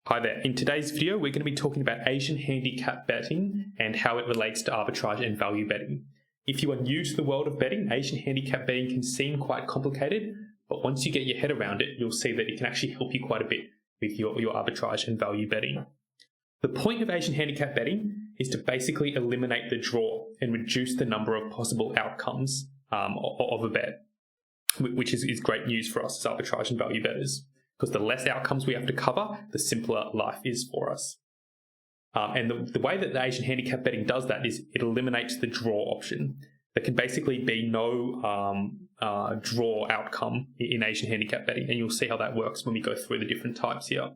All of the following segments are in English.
Hi there. In today's video, we're going to be talking about Asian handicap betting and how it relates to arbitrage and value betting. If you are new to the world of betting, Asian handicap betting can seem quite complicated, but once you get your head around it, you'll see that it can actually help you quite a bit with your arbitrage and value betting. The point of Asian handicap betting is to basically eliminate the draw and reduce the number of possible outcomes of a bet, which is great news for us as arbitrage and value bettors. Because the less outcomes we have to cover, the simpler life is for us. And the way that the Asian handicap betting does that is it eliminates the draw option. There can basically be no draw outcome in Asian handicap betting, and you'll see how that works when we go through the different types here.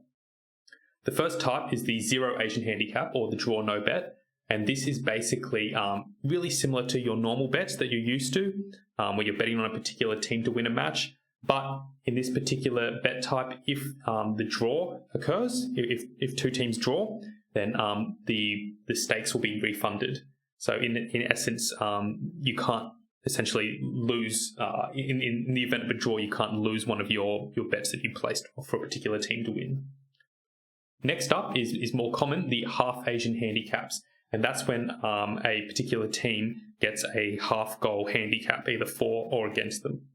The first type is the zero Asian handicap, or the draw no bet, and this is basically really similar to your normal bets that you're used to, where you're betting on a particular team to win a match. But in this particular bet type, if the draw occurs, if two teams draw, then the stakes will be refunded. So in essence, you can't essentially lose, in the event of a draw, you can't lose one of your bets that you placed for a particular team to win. Next up is more common, the half Asian handicaps. And that's when a particular team gets a half goal handicap, either for or against them.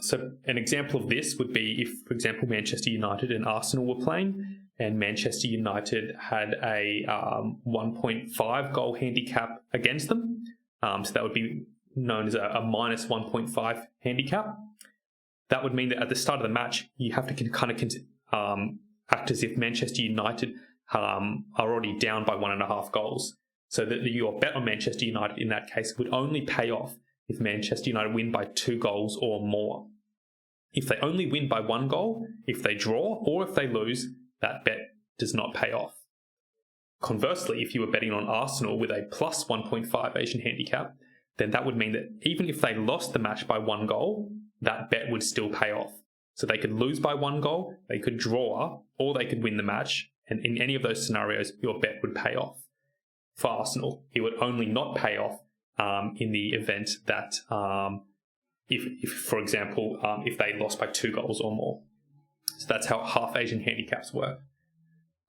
So an example of this would be if, for example, Manchester United and Arsenal were playing, and Manchester United had a 1.5 goal handicap against them. So that would be known as a minus 1.5 handicap. That would mean that at the start of the match, you have to kind of act as if Manchester United are already down by 1.5 goals. So that your bet on Manchester United in that case would only pay off if Manchester United win by 2 goals or more. If they only win by 1 goal, if they draw, or if they lose, that bet does not pay off. Conversely, if you were betting on Arsenal with a plus 1.5 Asian handicap, then that would mean that even if they lost the match by 1 goal, that bet would still pay off. So they could lose by 1 goal, they could draw, or they could win the match, and in any of those scenarios, your bet would pay off. For Arsenal, it would only not pay off in the event that, if for example, if they lost by 2 goals or more. So that's how half Asian handicaps work.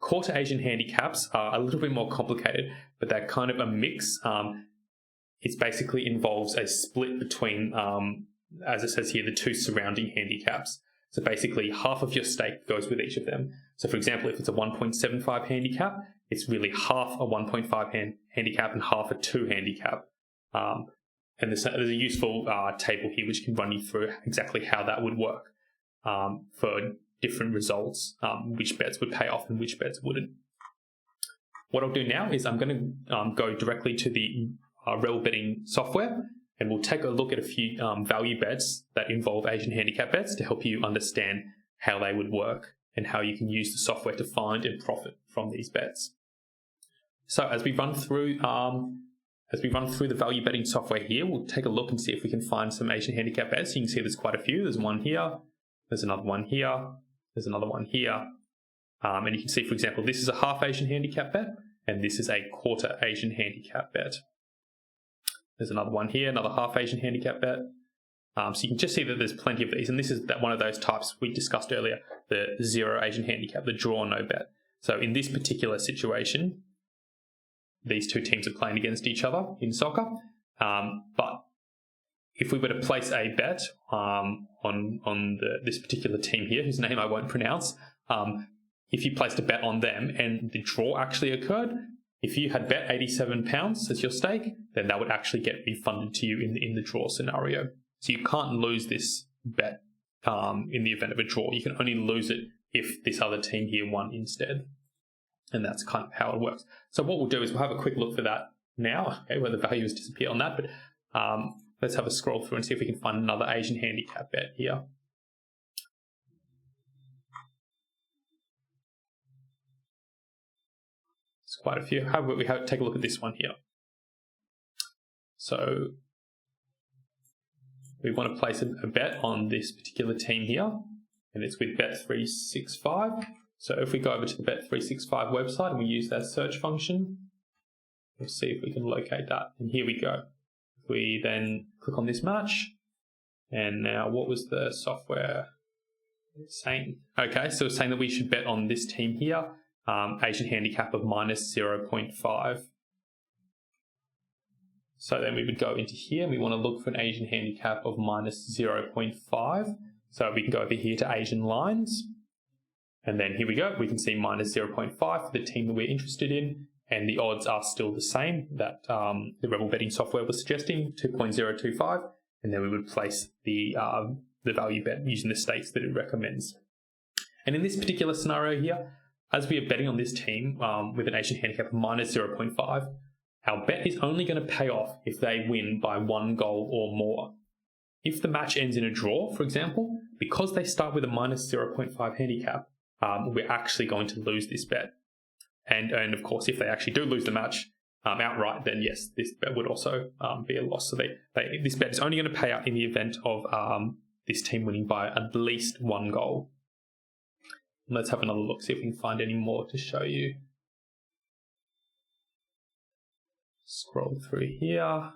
Quarter Asian handicaps are a little bit more complicated, but they're kind of a mix. It basically involves a split between, as it says here, the 2 surrounding handicaps. So basically, half of your stake goes with each of them. So for example, if it's a 1.75 handicap, it's really half a 1.5 handicap and half a 2 handicap. And there's a useful table here which can run you through exactly how that would work for different results, which bets would pay off and which bets wouldn't. What I'll do now is I'm going to go directly to the RebelBetting software, and we'll take a look at a few value bets that involve Asian handicap bets to help you understand how they would work and how you can use the software to find and profit from these bets. So as we run through the value betting software here, we'll take a look and see if we can find some Asian handicap bets. You can see there's quite a few. There's one here, there's another one here, there's another one here. And you can see, for example, this is a half Asian handicap bet, and this is a quarter Asian handicap bet. There's another one here, another half Asian handicap bet. So you can just see that there's plenty of these, and this is one of those types we discussed earlier, the zero Asian handicap, the draw no bet. So in this particular situation, these 2 teams are playing against each other in soccer. But if we were to place a bet on this particular team here, whose name I won't pronounce, if you placed a bet on them and the draw actually occurred, if you had bet £87 as your stake, then that would actually get refunded to you in the draw scenario. So you can't lose this bet in the event of a draw. You can only lose it if this other team here won instead. And that's kind of how it works. So what we'll do is we'll have a quick look for that now, okay, where the values disappear on that. But let's have a scroll through and see if we can find another Asian handicap bet here. There's quite a few. How about we take a look at this one here. So we want to place a bet on this particular team here, and it's with Bet365. So if we go over to the Bet365 website and we use that search function, we'll see if we can locate that. And here we go. If we then click on this match, and now what was the software Saying, okay, so it's saying that we should bet on this team here, Asian Handicap of minus 0.5. So then we would go into here and we want to look for an Asian Handicap of minus 0.5. So we can go over here to Asian lines. And then here we go. We can see minus 0.5 for the team that we're interested in. And the odds are still the same that the Rebel betting software was suggesting, 2.025. And then we would place the value bet using the stakes that it recommends. And in this particular scenario here, as we are betting on this team with an Asian Handicap of minus 0.5, our bet is only going to pay off if they win by 1 goal or more. If the match ends in a draw, for example, because they start with a minus 0.5 handicap, we're actually going to lose this bet. And of course, if they actually do lose the match outright, then yes, this bet would also be a loss. So this bet is only going to pay out in the event of this team winning by at least 1 goal. Let's have another look, see if we can find any more to show you. Scroll through here.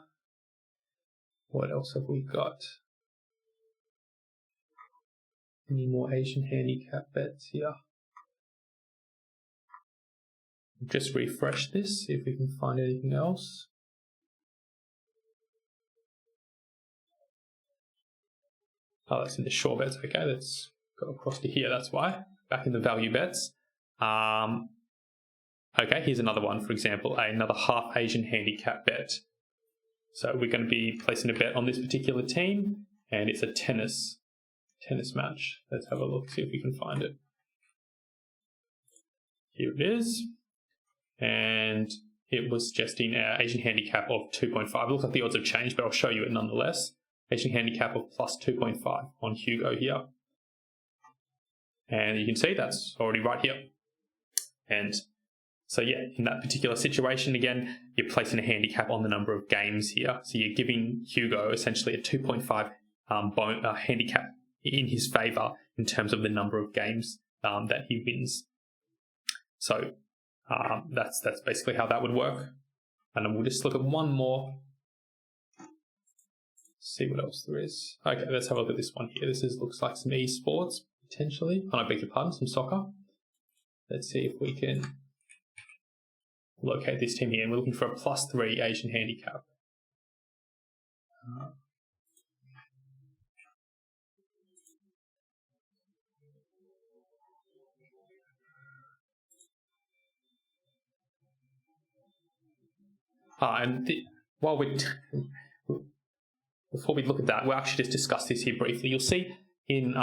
What else have we got? Any more Asian Handicap bets here? Just refresh this, see if we can find anything else. Oh, that's in the sure bets. Okay, let's go across to here. That's why. Back in the value bets. Okay, here's another one, for example, another half Asian Handicap bet. So we're going to be placing a bet on this particular team, and it's a tennis match. Let's have a look, see if we can find it. Here it is. And it was suggesting our Asian Handicap of 2.5. It looks like the odds have changed, but I'll show you it nonetheless. Asian Handicap of plus 2.5 on Hugo here. And you can see that's already right here. And so yeah, in that particular situation, again, you're placing a handicap on the number of games here. So you're giving Hugo essentially a 2.5 handicap in his favour in terms of the number of games that he wins. So that's basically how that would work. And then we'll just look at one more. See what else there is. Okay, let's have a look at this one here. Looks like some esports potentially. Oh, I beg your pardon, some soccer. Let's see if we can locate this team here. And we're looking for a +3 Asian Handicap. Before we look at that, we'll actually just discuss this here briefly. You'll see in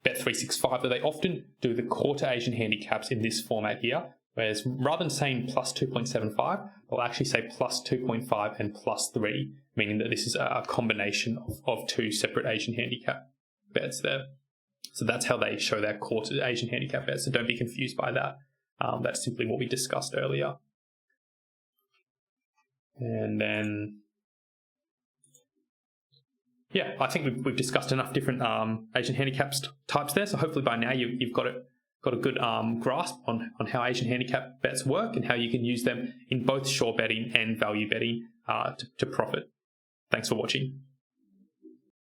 Bet365 that they often do the quarter Asian handicaps in this format here, whereas rather than saying +2.75, they'll actually say +2.5 and +3, meaning that this is a combination of two separate Asian handicap bets there. So that's how they show their quarter Asian handicap bets, so don't be confused by that. That's simply what we discussed earlier. And then, yeah, I think we've discussed enough different Asian handicaps types there. So hopefully by now you've got a good grasp on how Asian handicap bets work and how you can use them in both sure betting and value betting to profit. Thanks for watching.